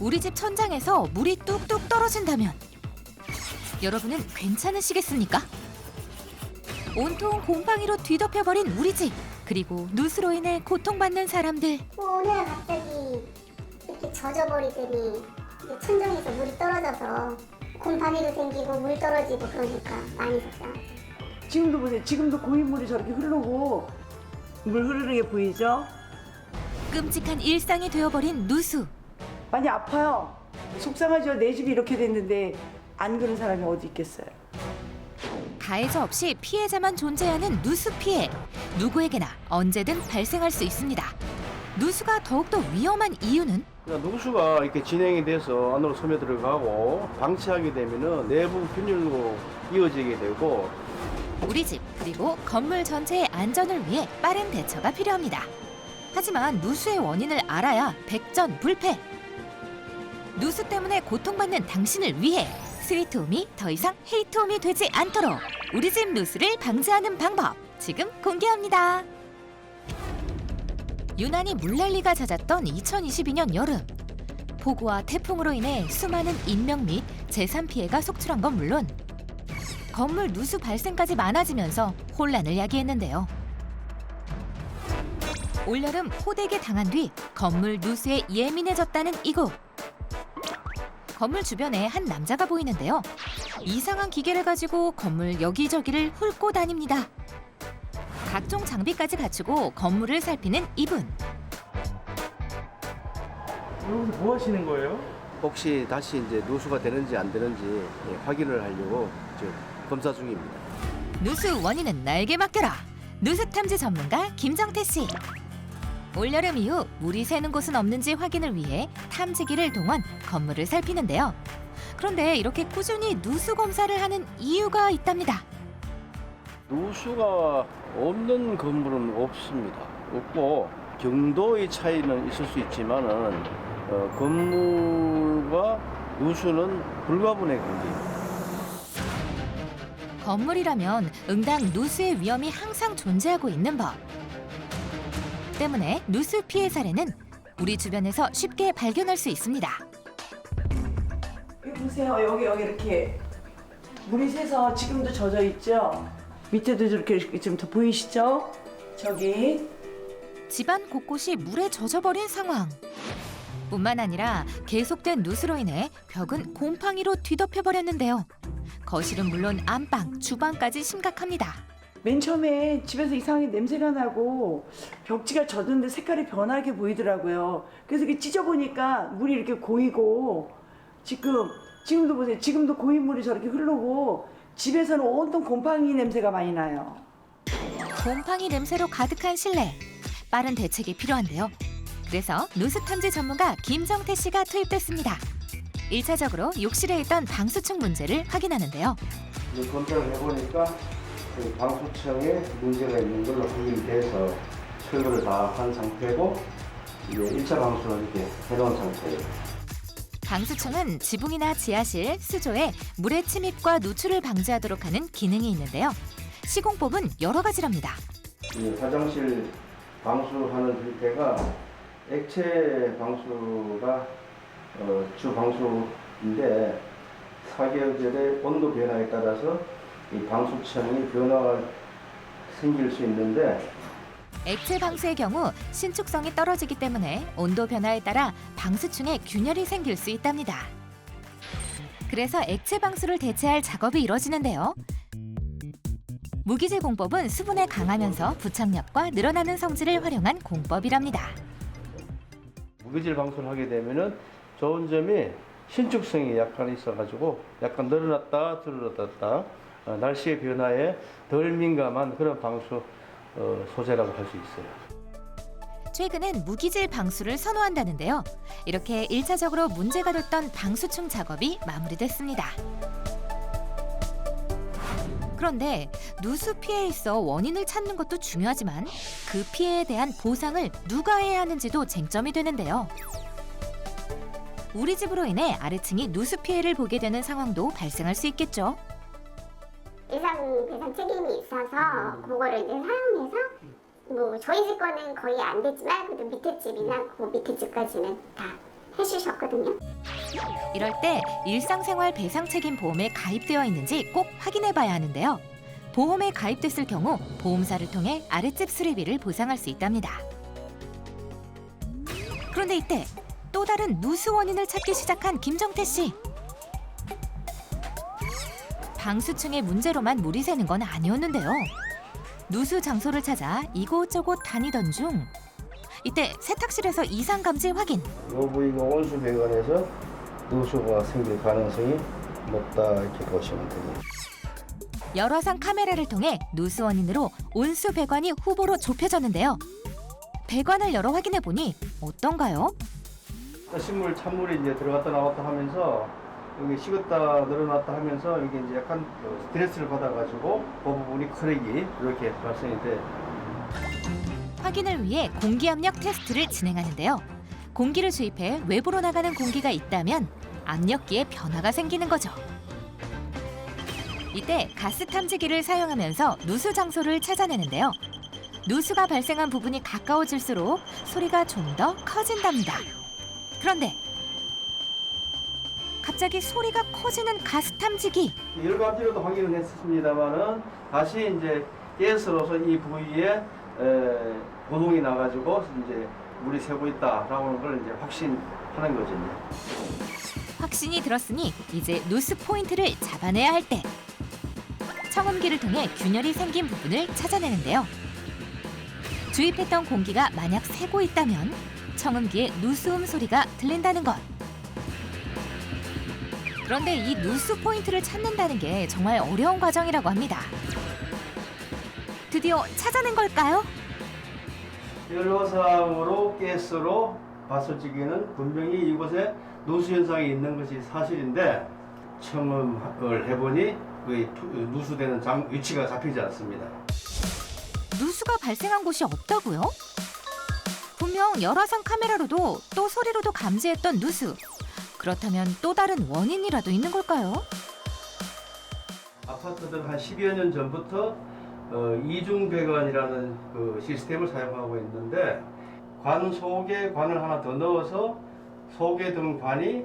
우리 집 천장에서 물이 뚝뚝 떨어진다면 여러분은 괜찮으시겠습니까? 온통 곰팡이로 뒤덮여버린 우리 집, 그리고 누수로 인해 고통받는 사람들. 오늘 갑자기 이렇게 젖어버리더니 천장에서 물이 떨어져서 곰팡이도 생기고 물 떨어지고 그러니까 많이 속상하죠. 지금도 보세요. 지금도 고인물이 저렇게 흐르고 물 흐르는 게 보이죠? 끔찍한 일상이 되어버린 누수. 많이 아파요. 속상하죠. 내 집이 이렇게 됐는데 안 그런 사람이 어디 있겠어요. 가해자 없이 피해자만 존재하는 누수 피해. 누구에게나 언제든 발생할 수 있습니다. 누수가 더욱더 위험한 이유는 누수가 이렇게 진행이 돼서 안으로 스며들어가고 방치하게 되면은 내부 균열로 이어지게 되고 우리 집 그리고 건물 전체의 안전을 위해 빠른 대처가 필요합니다. 하지만 누수의 원인을 알아야 백전불패. 누수 때문에 고통받는 당신을 위해 스위트홈이 더 이상 헤이트홈이 되지 않도록 우리 집 누수를 방지하는 방법 지금 공개합니다. 유난히 물난리가 잦았던 2022년 여름. 폭우와 태풍으로 인해 수많은 인명 및 재산 피해가 속출한 건 물론 건물 누수 발생까지 많아지면서 혼란을 야기했는데요. 올여름 호되게 당한 뒤 건물 누수에 예민해졌다는 이곳. 건물 주변에 한 남자가 보이는데요. 이상한 기계를 가지고 건물 여기저기를 훑고 다닙니다. 각종 장비까지 갖추고 건물을 살피는 이분. 여기서 뭐 하시는 거예요? 혹시 다시 이제 누수가 되는지 안 되는지 확인을 하려고 지금 검사 중입니다. 누수 원인은 나에게 맡겨라. 누수 탐지 전문가 김정태 씨. 올여름 이후 물이 새는 곳은 없는지 확인을 위해 탐지기를 동원 건물을 살피는데요. 그런데 이렇게 꾸준히 누수 검사를 하는 이유가 있답니다. 누수가 없는 건물은 없습니다. 없고 경도의 차이는 있을 수 있지만은 건물과 누수는 불가분의 관계입니다. 건물이라면 응당 누수의 위험이 항상 존재하고 있는 법. 때문에 누수 피해 사례는 우리 주변에서 쉽게 발견할 수 있습니다. 여기 보세요. 여기 이렇게 물이 새서 지금도 젖어 있죠? 밑에도 이렇게 좀 더 보이시죠? 저기. 집안 곳곳이 물에 젖어버린 상황. 뿐만 아니라 계속된 누수로 인해 벽은 곰팡이로 뒤덮여버렸는데요. 거실은 물론 안방, 주방까지 심각합니다. 맨 처음에 집에서 이상하게 냄새가 나고 벽지가 젖은데 색깔이 변하게 보이더라고요. 그래서 이렇게 찢어보니까 물이 이렇게 고이고 지금도 보세요. 지금도 고인 물이 저렇게 흐르고 집에서는 온통 곰팡이 냄새가 많이 나요. 곰팡이 냄새로 가득한 실내. 빠른 대책이 필요한데요. 그래서 누수 탐지 전문가 김정태 씨가 투입됐습니다. 1차적으로 욕실에 있던 방수층 문제를 확인하는데요. 이제 검사를 해보니까 방수청에 문제가 있는 걸로 확인이 돼서 철거를 다 한 상태고 이제 1차 방수를 이렇게 해놓은 상태예요. 방수층은 지붕이나 지하실, 수조에 물의 침입과 누출을 방지하도록 하는 기능이 있는데요. 시공법은 여러 가지랍니다. 이 화장실 방수하는 형태가 액체 방수가 주 방수인데 사계절의 온도 변화에 따라서 이 방수층이 변화가 생길 수 있는데 액체 방수의 경우 신축성이 떨어지기 때문에 온도 변화에 따라 방수층에 균열이 생길 수 있답니다. 그래서 액체 방수를 대체할 작업이 이뤄지는데요. 무기질 공법은 수분에 강하면서 부착력과 늘어나는 성질을 활용한 공법이랍니다. 무기질 방수를 하게 되면은 좋은 점이 신축성이 약간 있어가지고 약간 늘어났다 줄어들었다 날씨의 변화에 덜 민감한 그런 방수 소재라고 할 수 있어요. 최근엔 무기질 방수를 선호한다는데요. 이렇게 1차적으로 문제가 됐던 방수층 작업이 마무리됐습니다. 그런데 누수 피해에 있어 원인을 찾는 것도 중요하지만 그 피해에 대한 보상을 누가 해야 하는지도 쟁점이 되는데요. 우리 집으로 인해 아래층이 누수 피해를 보게 되는 상황도 발생할 수 있겠죠. 예상 배상 책임이 있어서 그거를 이제 사용해서 뭐 저희 집 거는 거의 안 됐지만 그래도 밑에 집이나 그 밑에 집까지는 다 해주셨거든요. 이럴 때 일상생활 배상책임보험에 가입되어 있는지 꼭 확인해봐야 하는데요. 보험에 가입됐을 경우 보험사를 통해 아랫집 수리비를 보상할 수 있답니다. 그런데 이때 또 다른 누수 원인을 찾기 시작한 김정태 씨. 방수층의 문제로만 물이 새는 건 아니었는데요. 누수 장소를 찾아 이곳저곳 다니던 중 이때 세탁실에서 이상 감지 확인. 이 부위가 온수 배관에서 누수가 생길 가능성이 높다 이렇게 보시면 됩니다. 열화상 카메라를 통해 누수 원인으로 온수 배관이 후보로 좁혀졌는데요. 배관을 열어 확인해 보니 어떤가요? 신물, 찬물이 이제 들어갔다 나왔다 하면서 여기 식었다 늘어났다 하면서 여기 이제 약간 스트레스를 받아가지고 그 부분이 크랙이 이렇게 발생이 돼. 확인을 위해 공기압력 테스트를 진행하는데요. 공기를 주입해 외부로 나가는 공기가 있다면 압력기에 변화가 생기는 거죠. 이때 가스 탐지기를 사용하면서 누수 장소를 찾아내는데요. 누수가 발생한 부분이 가까워질수록 소리가 좀 더 커진답니다. 그런데 갑자기 소리가 커지는 가스 탐지기. 여러 가지로도 확인을 했습니다만은 다시 이제 가스로서 이 부위에 고동이 나가지고 이제 물이 새고 있다라고 하는 걸 이제 확신하는 거죠. 확신이 들었으니 이제 누수 포인트를 잡아내야 할 때. 청음기를 통해 균열이 생긴 부분을 찾아내는데요. 주입했던 공기가 만약 새고 있다면 청음기에 누수음 소리가 들린다는 것. 그런데 이 누수 포인트를 찾는다는 게 정말 어려운 과정이라고 합니다. 드디어 찾아낸 걸까요? 열화상으로 가스로 봤을 적에는 분명히 이곳에 누수 현상이 있는 것이 사실인데 청음을 해보니 누수되는 위치가 잡히지 않습니다. 누수가 발생한 곳이 없다고요? 분명 열화상 카메라로도 또 소리로도 감지했던 누수. 그렇다면 또 다른 원인이라도 있는 걸까요? 아파트들 한 10여 년 전부터 이중배관이라는 그 시스템을 사용하고 있는데 관 속에 관을 하나 더 넣어서 속에 든 관이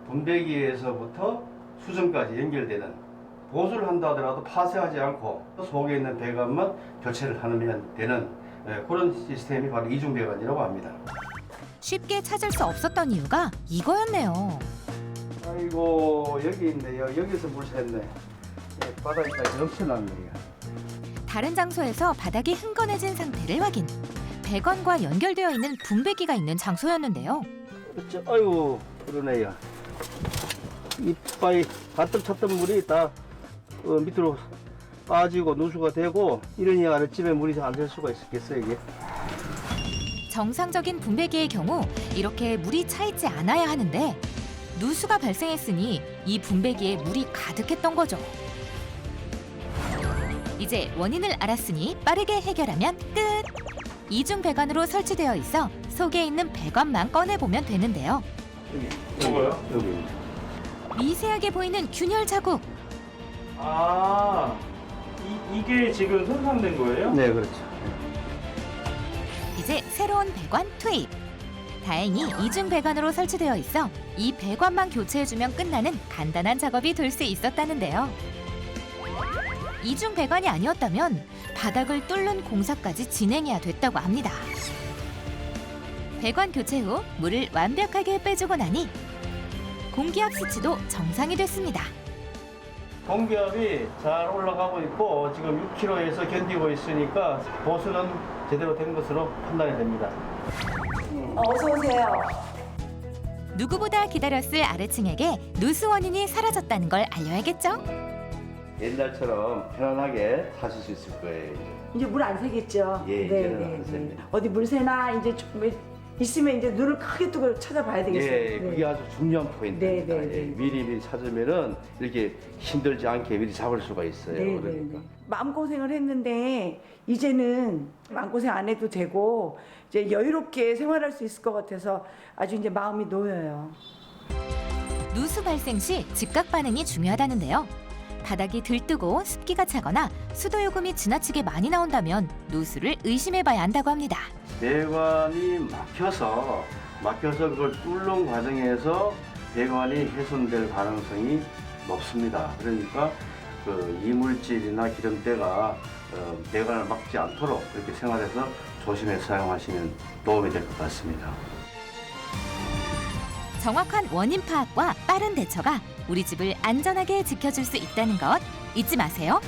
분배기에서부터 수전까지 연결되는, 보수를 한다 하더라도 파쇄하지 않고 속에 있는 배관만 교체를 하면 되는 그런 시스템이 바로 이중배관이라고 합니다. 쉽게 찾을 수 없었던 이유가 이거였네요. 아이고 여기 있네요. 여기서 물 샜네. 바닥까지 넘쳐났네요. 다른 장소에서 바닥이 흥건해진 상태를 확인. 배관과 연결되어 있는 분배기가 있는 장소였는데요. 아이고 그러네요. 이빨이 가득 찼던 물이 다 밑으로 빠지고 누수가 되고 이러니 아랫집에 물이 안 될 수가 있겠어요 이게. 정상적인 분배기의 경우 이렇게 물이 차 있지 않아야 하는데 누수가 발생했으니 이 분배기에 물이 가득했던 거죠. 이제 원인을 알았으니 빠르게 해결하면 끝! 이중 배관으로 설치되어 있어 속에 있는 배관만 꺼내보면 되는데요. 뭐가요? 여기. 미세하게 보이는 균열 자국. 아, 이게 지금 손상된 거예요? 네 그렇죠. 이제 새로운 배관 투입. 다행히 이중 배관으로 설치되어 있어 이 배관만 교체해주면 끝나는 간단한 작업이 될 수 있었다는데요. 이중 배관이 아니었다면 바닥을 뚫는 공사까지 진행해야 됐다고 합니다. 배관 교체 후 물을 완벽하게 빼주고 나니 공기압 수치도 정상이 됐습니다. 공기압이 잘 올라가고 있고 지금 6km에서 견디고 있으니까 보수는 제대로 된 것으로 판단이 됩니다. 어서 오세요. 누구보다 기다렸을 아래층에게 누수 원인이 사라졌다는 걸 알려야겠죠? 옛날처럼 편안하게 사실 수 있을 거예요. 이제 물 안 새겠죠? 예, 이제는 안 셉니다. 어디 물 새나 이제 좀 있으면 이제 눈을 크게 뜨고 찾아봐야 되겠어요. 예, 그게 아주 중요한 포인트입니다. 네, 네, 예, 네. 미리 찾으면은 이렇게 힘들지 않게 미리 잡을 수가 있어요. 네, 그러니까. 네. 마음고생을 했는데 이제는 마음고생 안 해도 되고 이제 여유롭게 생활할 수 있을 것 같아서 아주 이제 마음이 놓여요. 누수 발생 시 즉각 반응이 중요하다는데요. 바닥이 들뜨고 습기가 차거나 수도 요금이 지나치게 많이 나온다면 누수를 의심해봐야 한다고 합니다. 배관이 막혀서 막혀서 그걸 뚫는 과정에서 배관이 훼손될 가능성이 높습니다. 그러니까 그 이물질이나 기름때가 배관을 막지 않도록 그렇게 생활해서 조심해서 사용하시면 도움이 될 것 같습니다. 정확한 원인 파악과 빠른 대처가 우리 집을 안전하게 지켜줄 수 있다는 것 잊지 마세요.